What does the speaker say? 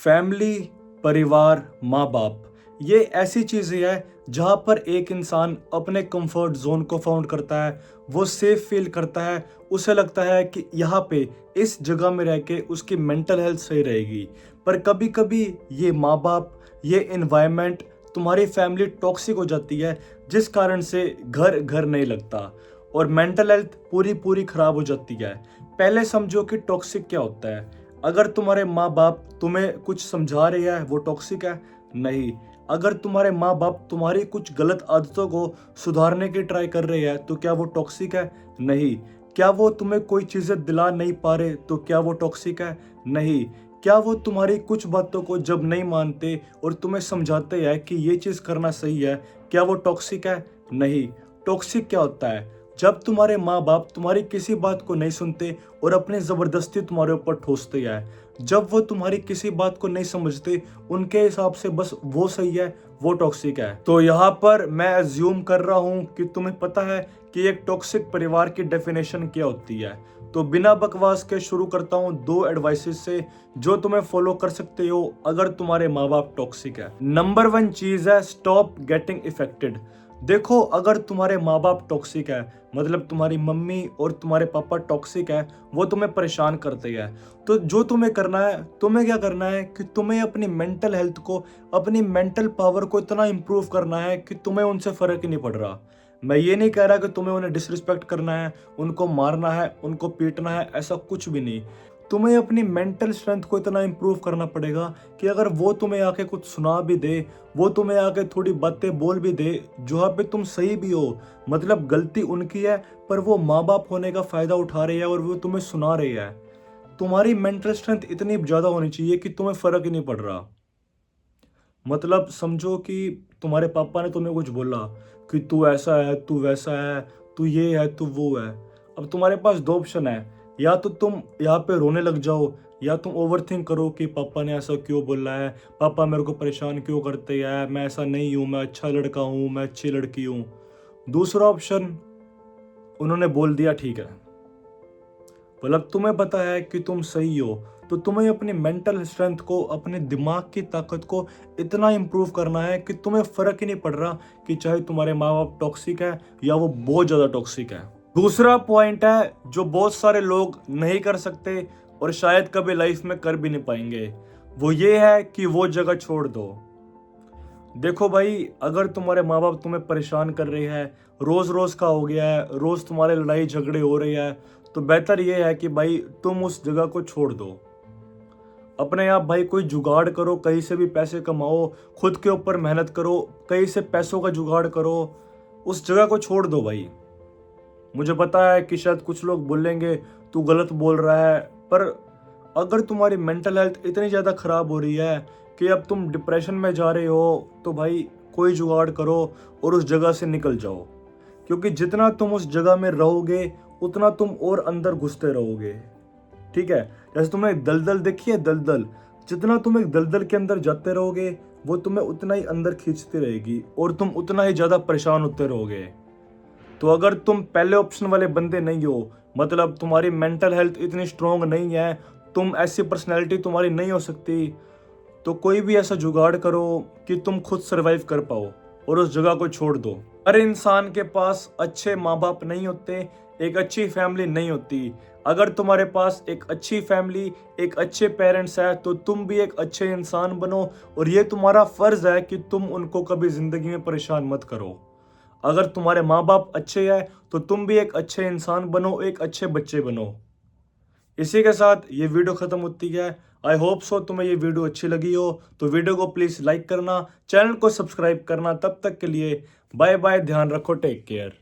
Family, परिवार, माँ बाप, ये ऐसी चीज़ें हैं जहाँ पर एक इंसान अपने कंफर्ट जोन को फाउंड करता है, वो सेफ फील करता है, उसे लगता है कि यहाँ पे इस जगह में रह के उसकी मेंटल हेल्थ सही रहेगी। पर कभी कभी ये माँ बाप, ये इन्वायरमेंट, तुम्हारी फैमिली टॉक्सिक हो जाती है, जिस कारण से घर घर नहीं लगता और मेंटल हेल्थ पूरी पूरी खराब हो जाती है। पहले समझो कि टॉक्सिक क्या होता है। अगर तुम्हारे माँ बाप तुम्हें कुछ समझा रहे हैं, वो टॉक्सिक है? नहीं। अगर तुम्हारे माँ बाप तुम्हारी कुछ गलत आदतों को सुधारने की ट्राई कर रहे हैं, तो क्या वो टॉक्सिक है? नहीं। क्या वो तुम्हें कोई चीज़ें दिला नहीं पा रहे, तो क्या वो टॉक्सिक है? नहीं। क्या वो तुम्हारी कुछ बातों को जब नहीं मानते और तुम्हें समझाते हैं कि ये चीज़ करना सही है, क्या वो टॉक्सिक है? नहीं। टॉक्सिक क्या होता है? जब तुम्हारे माँ बाप तुम्हारी किसी बात को नहीं सुनते और अपने ज़बरदस्ती तुम्हारे ऊपर ठोसते हैं, जब वो तुम्हारी किसी बात को नहीं समझते, उनके हिसाब से बस वो सही है, वो टॉक्सिक है। तो यहाँ पर मैं अज्यूम कर रहा हूँ कि तुम्हें पता है कि एक टॉक्सिक परिवार की डेफिनेशन क्या होती है। तो बिना बकवास के शुरू करता हूँ दो एडवाइसेस से जो तुम्हें फॉलो कर सकते हो अगर तुम्हारे माँ बाप टॉक्सिक है। नंबर 1 चीज़ है, स्टॉप गेटिंग इफेक्टेड। देखो, अगर तुम्हारे माँ बाप टॉक्सिक है, मतलब तुम्हारी मम्मी और तुम्हारे पापा टॉक्सिक है, वो तुम्हें परेशान करते हैं, तो जो तुम्हें करना है, तुम्हें क्या करना है कि तुम्हें अपनी मेंटल हेल्थ को, अपनी मेंटल पावर को इतना इंप्रूव करना है कि तुम्हें उनसे फर्क ही नहीं पड़ रहा। मैं ये नहीं कह रहा कि तुम्हें उन्हें डिसरिस्पेक्ट करना है, उनको मारना है, उनको पीटना है, ऐसा कुछ भी नहीं। तुम्हें अपनी मेंटल स्ट्रेंथ को इतना इंप्रूव करना पड़ेगा कि अगर वो तुम्हें आके कुछ सुना भी दे, वो तुम्हें आके थोड़ी बातें बोल भी दे जहाँ पे तुम सही भी हो, मतलब गलती उनकी है पर वो माँ बाप होने का फ़ायदा उठा रहे हैं और वो तुम्हें सुना रहे हैं, तुम्हारी मेंटल स्ट्रेंथ इतनी ज़्यादा होनी चाहिए कि तुम्हें फ़र्क ही नहीं पड़ रहा। मतलब समझो कि तुम्हारे पापा ने तुम्हें कुछ बोला कि तू ऐसा है, तू वैसा है, तू ये है, तू वो है। अब तुम्हारे पास दो ऑप्शन है, या तो तुम यहाँ पे रोने लग जाओ, या तुम ओवरथिंक करो कि पापा ने ऐसा क्यों बोला है, पापा मेरे को परेशान क्यों करते हैं, मैं ऐसा नहीं हूँ, मैं अच्छा लड़का हूँ, मैं अच्छी लड़की हूँ। दूसरा ऑप्शन, उन्होंने बोल दिया ठीक है, मतलब तुम्हें पता है कि तुम सही हो, तो तुम्हें अपनी मेंटल स्ट्रेंथ को, अपने दिमाग की ताकत को इतना इम्प्रूव करना है कि तुम्हें फर्क ही नहीं पड़ रहा कि चाहे तुम्हारे माँ बाप टॉक्सिक है या वो बहुत ज़्यादा टॉक्सिक है। दूसरा पॉइंट है जो बहुत सारे लोग नहीं कर सकते और शायद कभी लाइफ में कर भी नहीं पाएंगे, वो ये है कि वो जगह छोड़ दो। देखो भाई, अगर तुम्हारे माँ बाप तुम्हें परेशान कर रहे हैं, रोज रोज का हो गया है, रोज तुम्हारे लड़ाई झगड़े हो रहे हैं, तो बेहतर ये है कि भाई तुम उस जगह को छोड़ दो। अपने आप भाई कोई जुगाड़ करो, कहीं से भी पैसे कमाओ, खुद के ऊपर मेहनत करो, कहीं से पैसों का जुगाड़ करो, उस जगह को छोड़ दो भाई। मुझे पता है कि शायद कुछ लोग बोलेंगे तू गलत बोल रहा है, पर अगर तुम्हारी मेंटल हेल्थ इतनी ज़्यादा ख़राब हो रही है कि अब तुम डिप्रेशन में जा रहे हो, तो भाई कोई जुगाड़ करो और उस जगह से निकल जाओ। क्योंकि जितना तुम उस जगह में रहोगे, उतना तुम और अंदर घुसते रहोगे। ठीक है, जैसे तुमने एक दलदल देखी है, दलदल, जितना तुम एक दलदल के अंदर जाते रहोगे, वो तुम्हें उतना ही अंदर खींचती रहेगी और तुम उतना ही ज़्यादा परेशान होते रहोगे। तो अगर तुम पहले ऑप्शन वाले बंदे नहीं हो, मतलब तुम्हारी मेंटल हेल्थ इतनी स्ट्रांग नहीं है, तुम ऐसी पर्सनैलिटी तुम्हारी नहीं हो सकती, तो कोई भी ऐसा जुगाड़ करो कि तुम खुद सरवाइव कर पाओ और उस जगह को छोड़ दो। हर इंसान के पास अच्छे माँ बाप नहीं होते, एक अच्छी फैमिली नहीं होती। अगर तुम्हारे पास एक अच्छी फैमिली, एक अच्छे पेरेंट्स है, तो तुम भी एक अच्छे इंसान बनो और ये तुम्हारा फर्ज है कि तुम उनको कभी जिंदगी में परेशान मत करो। अगर तुम्हारे माँ बाप अच्छे हैं, तो तुम भी एक अच्छे इंसान बनो, एक अच्छे बच्चे बनो। इसी के साथ ये वीडियो खत्म होती है। आई होप सो तुम्हें ये वीडियो अच्छी लगी हो, तो वीडियो को प्लीज़ लाइक करना, चैनल को सब्सक्राइब करना। तब तक के लिए बाय बाय, ध्यान रखो, टेक केयर।